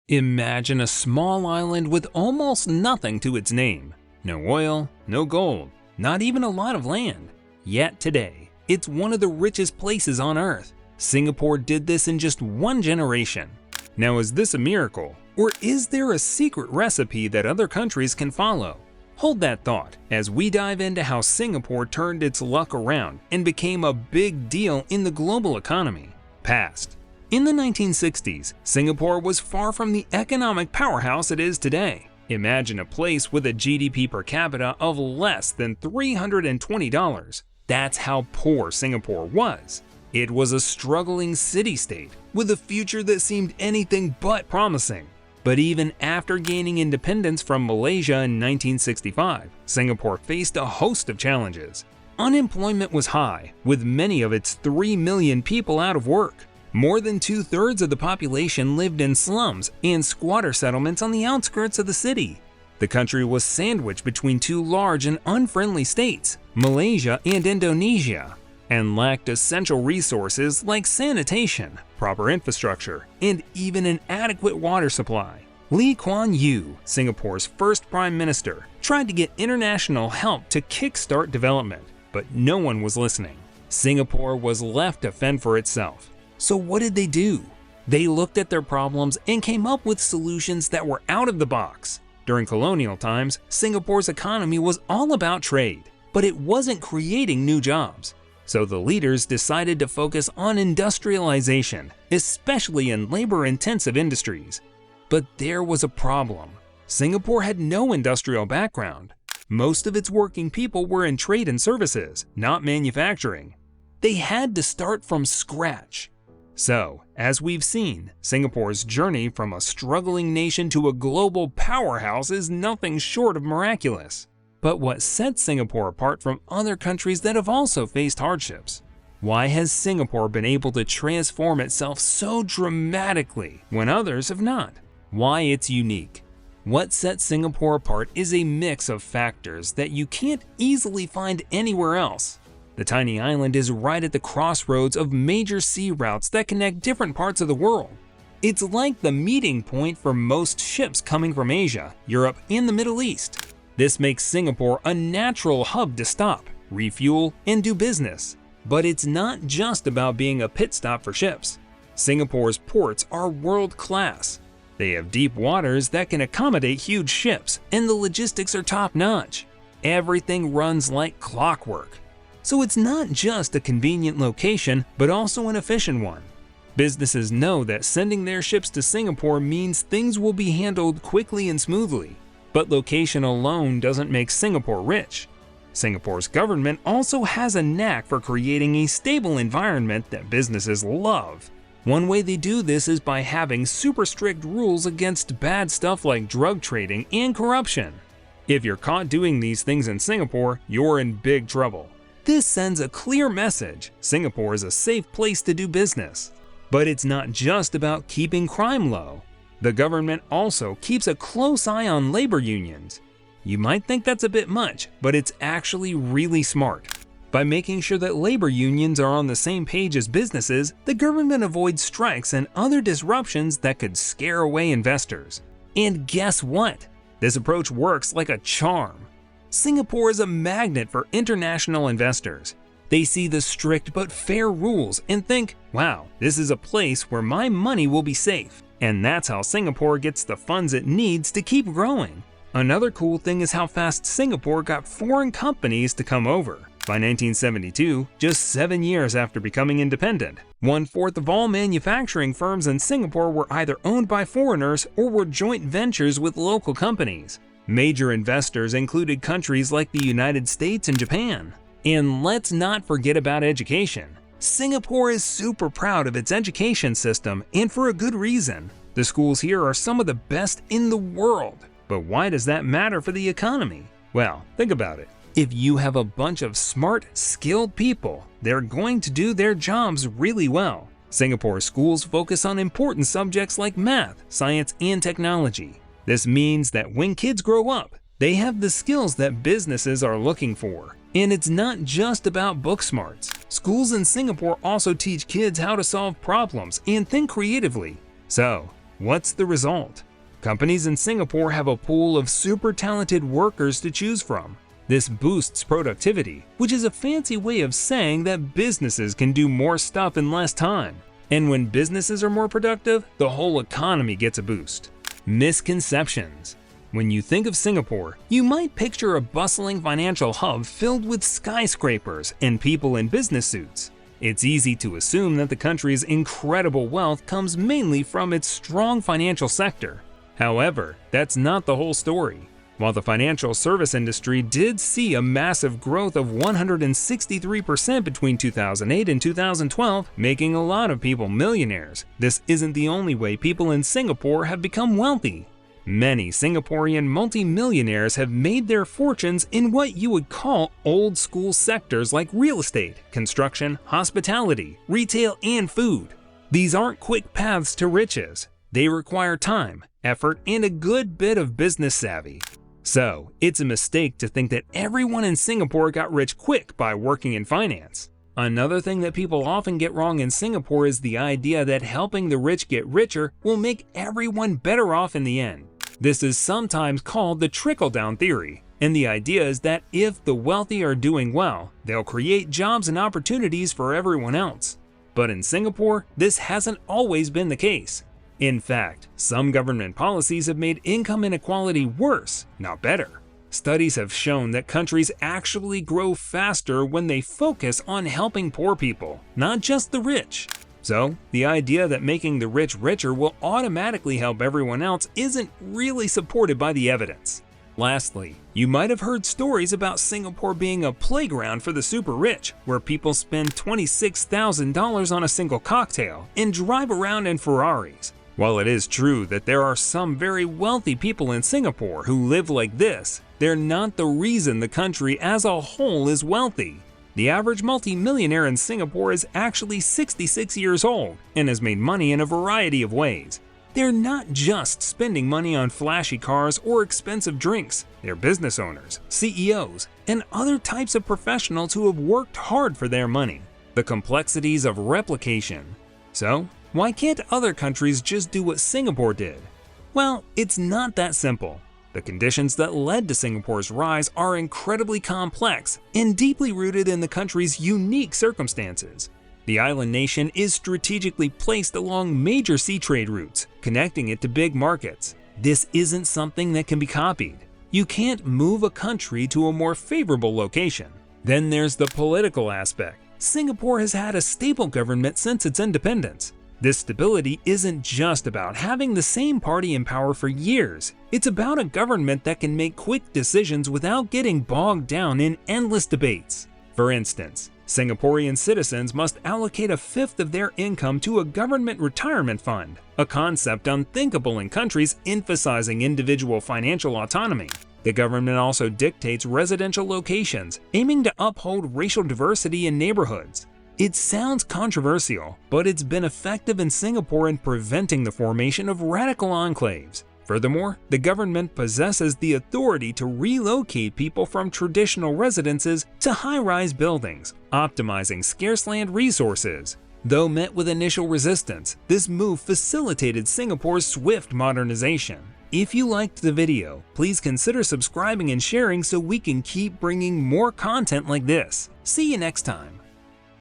Imagine a small island with almost nothing to its name. No oil, no gold, not even a lot of land. Yet today, it's one of the richest places on Earth. Singapore did this in just one generation. Now, is this a miracle? Or is there a secret recipe that other countries can follow? Hold that thought as we dive into how Singapore turned its luck around and became a big deal in the global economy. Past. In the 1960s, Singapore was far from the economic powerhouse it is today. Imagine a place with a GDP per capita of less than $320. That's how poor Singapore was. It was a struggling city-state with a future that seemed anything but promising. But even after gaining independence from Malaysia in 1965, Singapore faced a host of challenges. Unemployment was high, with many of its 3 million people out of work. More than 2/3 of the population lived in slums and squatter settlements on the outskirts of the city. The country was sandwiched between two large and unfriendly states, Malaysia and Indonesia, and lacked essential resources like sanitation, proper infrastructure, and even an adequate water supply. Lee Kuan Yew, Singapore's first prime minister, tried to get international help to kickstart development, but no one was listening. Singapore was left to fend for itself. So what did they do? They looked at their problems and came up with solutions that were out of the box. During colonial times, Singapore's economy was all about trade, but it wasn't creating new jobs. So the leaders decided to focus on industrialization, especially in labor-intensive industries. But there was a problem. Singapore had no industrial background. Most of its working people were in trade and services, not manufacturing. They had to start from scratch. So, as we've seen, Singapore's journey from a struggling nation to a global powerhouse is nothing short of miraculous. But what sets Singapore apart from other countries that have also faced hardships? Why has Singapore been able to transform itself so dramatically when others have not? Why it's unique? What sets Singapore apart is a mix of factors that you can't easily find anywhere else. The tiny island is right at the crossroads of major sea routes that connect different parts of the world. It's like the meeting point for most ships coming from Asia, Europe, and the Middle East. This makes Singapore a natural hub to stop, refuel, and do business. But it's not just about being a pit stop for ships. Singapore's ports are world-class. They have deep waters that can accommodate huge ships, and the logistics are top-notch. Everything runs like clockwork. So it's not just a convenient location, but also an efficient one. Businesses know that sending their ships to Singapore means things will be handled quickly and smoothly. But location alone doesn't make Singapore rich. Singapore's government also has a knack for creating a stable environment that businesses love. One way they do this is by having super strict rules against bad stuff like drug trading and corruption. If you're caught doing these things in Singapore, you're in big trouble. This sends a clear message: Singapore is a safe place to do business. But it's not just about keeping crime low. The government also keeps a close eye on labor unions. You might think that's a bit much, but it's actually really smart. By making sure that labor unions are on the same page as businesses, the government avoids strikes and other disruptions that could scare away investors. And guess what? This approach works like a charm. Singapore is a magnet for international investors. They see the strict but fair rules and think, wow, this is a place where my money will be safe. And that's how Singapore gets the funds it needs to keep growing. Another cool thing is how fast Singapore got foreign companies to come over. By 1972, just 7 years after becoming independent, 1/4 of all manufacturing firms in Singapore were either owned by foreigners or were joint ventures with local companies. Major investors included countries like the United States and Japan. And let's not forget about education. Singapore is super proud of its education system, and for a good reason. The schools here are some of the best in the world. But why does that matter for the economy? Well, think about it. If you have a bunch of smart, skilled people, they're going to do their jobs really well. Singapore's schools focus on important subjects like math, science, and technology. This means that when kids grow up, they have the skills that businesses are looking for. And it's not just about book smarts. Schools in Singapore also teach kids how to solve problems and think creatively. So, What's the result? Companies in Singapore have a pool of super talented workers to choose from. This boosts productivity, which is a fancy way of saying that businesses can do more stuff in less time. And when businesses are more productive, the whole economy gets a boost. Misconceptions. When you think of Singapore, you might picture a bustling financial hub filled with skyscrapers and people in business suits. It's easy to assume that the country's incredible wealth comes mainly from its strong financial sector. However, that's not the whole story. While the financial service industry did see a massive growth of 163% between 2008 and 2012, making a lot of people millionaires, this isn't the only way people in Singapore have become wealthy. Many Singaporean multimillionaires have made their fortunes in what you would call old-school sectors like real estate, construction, hospitality, retail, and food. These aren't quick paths to riches. They require time, effort, and a good bit of business savvy. So, it's a mistake to think that everyone in Singapore got rich quick by working in finance. Another thing that people often get wrong in Singapore is the idea that helping the rich get richer will make everyone better off in the end. This is sometimes called the trickle-down theory, and the idea is that if the wealthy are doing well, they'll create jobs and opportunities for everyone else. But in Singapore, this hasn't always been the case. In fact, some government policies have made income inequality worse, not better. Studies have shown that countries actually grow faster when they focus on helping poor people, not just the rich. So, the idea that making the rich richer will automatically help everyone else isn't really supported by the evidence. Lastly, you might have heard stories about Singapore being a playground for the super rich, where people spend $26,000 on a single cocktail and drive around in Ferraris. While it is true that there are some very wealthy people in Singapore who live like this, they're not the reason the country as a whole is wealthy. The average multi-millionaire in Singapore is actually 66 years old and has made money in a variety of ways. They're not just spending money on flashy cars or expensive drinks. They're business owners, CEOs, and other types of professionals who have worked hard for their money. The complexities of replication. So, why can't other countries just do what Singapore did? Well, it's not that simple. The conditions that led to Singapore's rise are incredibly complex and deeply rooted in the country's unique circumstances. The island nation is strategically placed along major sea trade routes, connecting it to big markets. This isn't something that can be copied. You can't move a country to a more favorable location. Then there's the political aspect. Singapore has had a stable government since its independence. This stability isn't just about having the same party in power for years. It's about a government that can make quick decisions without getting bogged down in endless debates. For instance, Singaporean citizens must allocate a fifth of their income to a government retirement fund, a concept unthinkable in countries emphasizing individual financial autonomy. The government also dictates residential locations, aiming to uphold racial diversity in neighborhoods. It sounds controversial, but it's been effective in Singapore in preventing the formation of radical enclaves. Furthermore, the government possesses the authority to relocate people from traditional residences to high-rise buildings, optimizing scarce land resources. Though met with initial resistance, this move facilitated Singapore's swift modernization. If you liked the video, please consider subscribing and sharing so we can keep bringing more content like this. See you next time.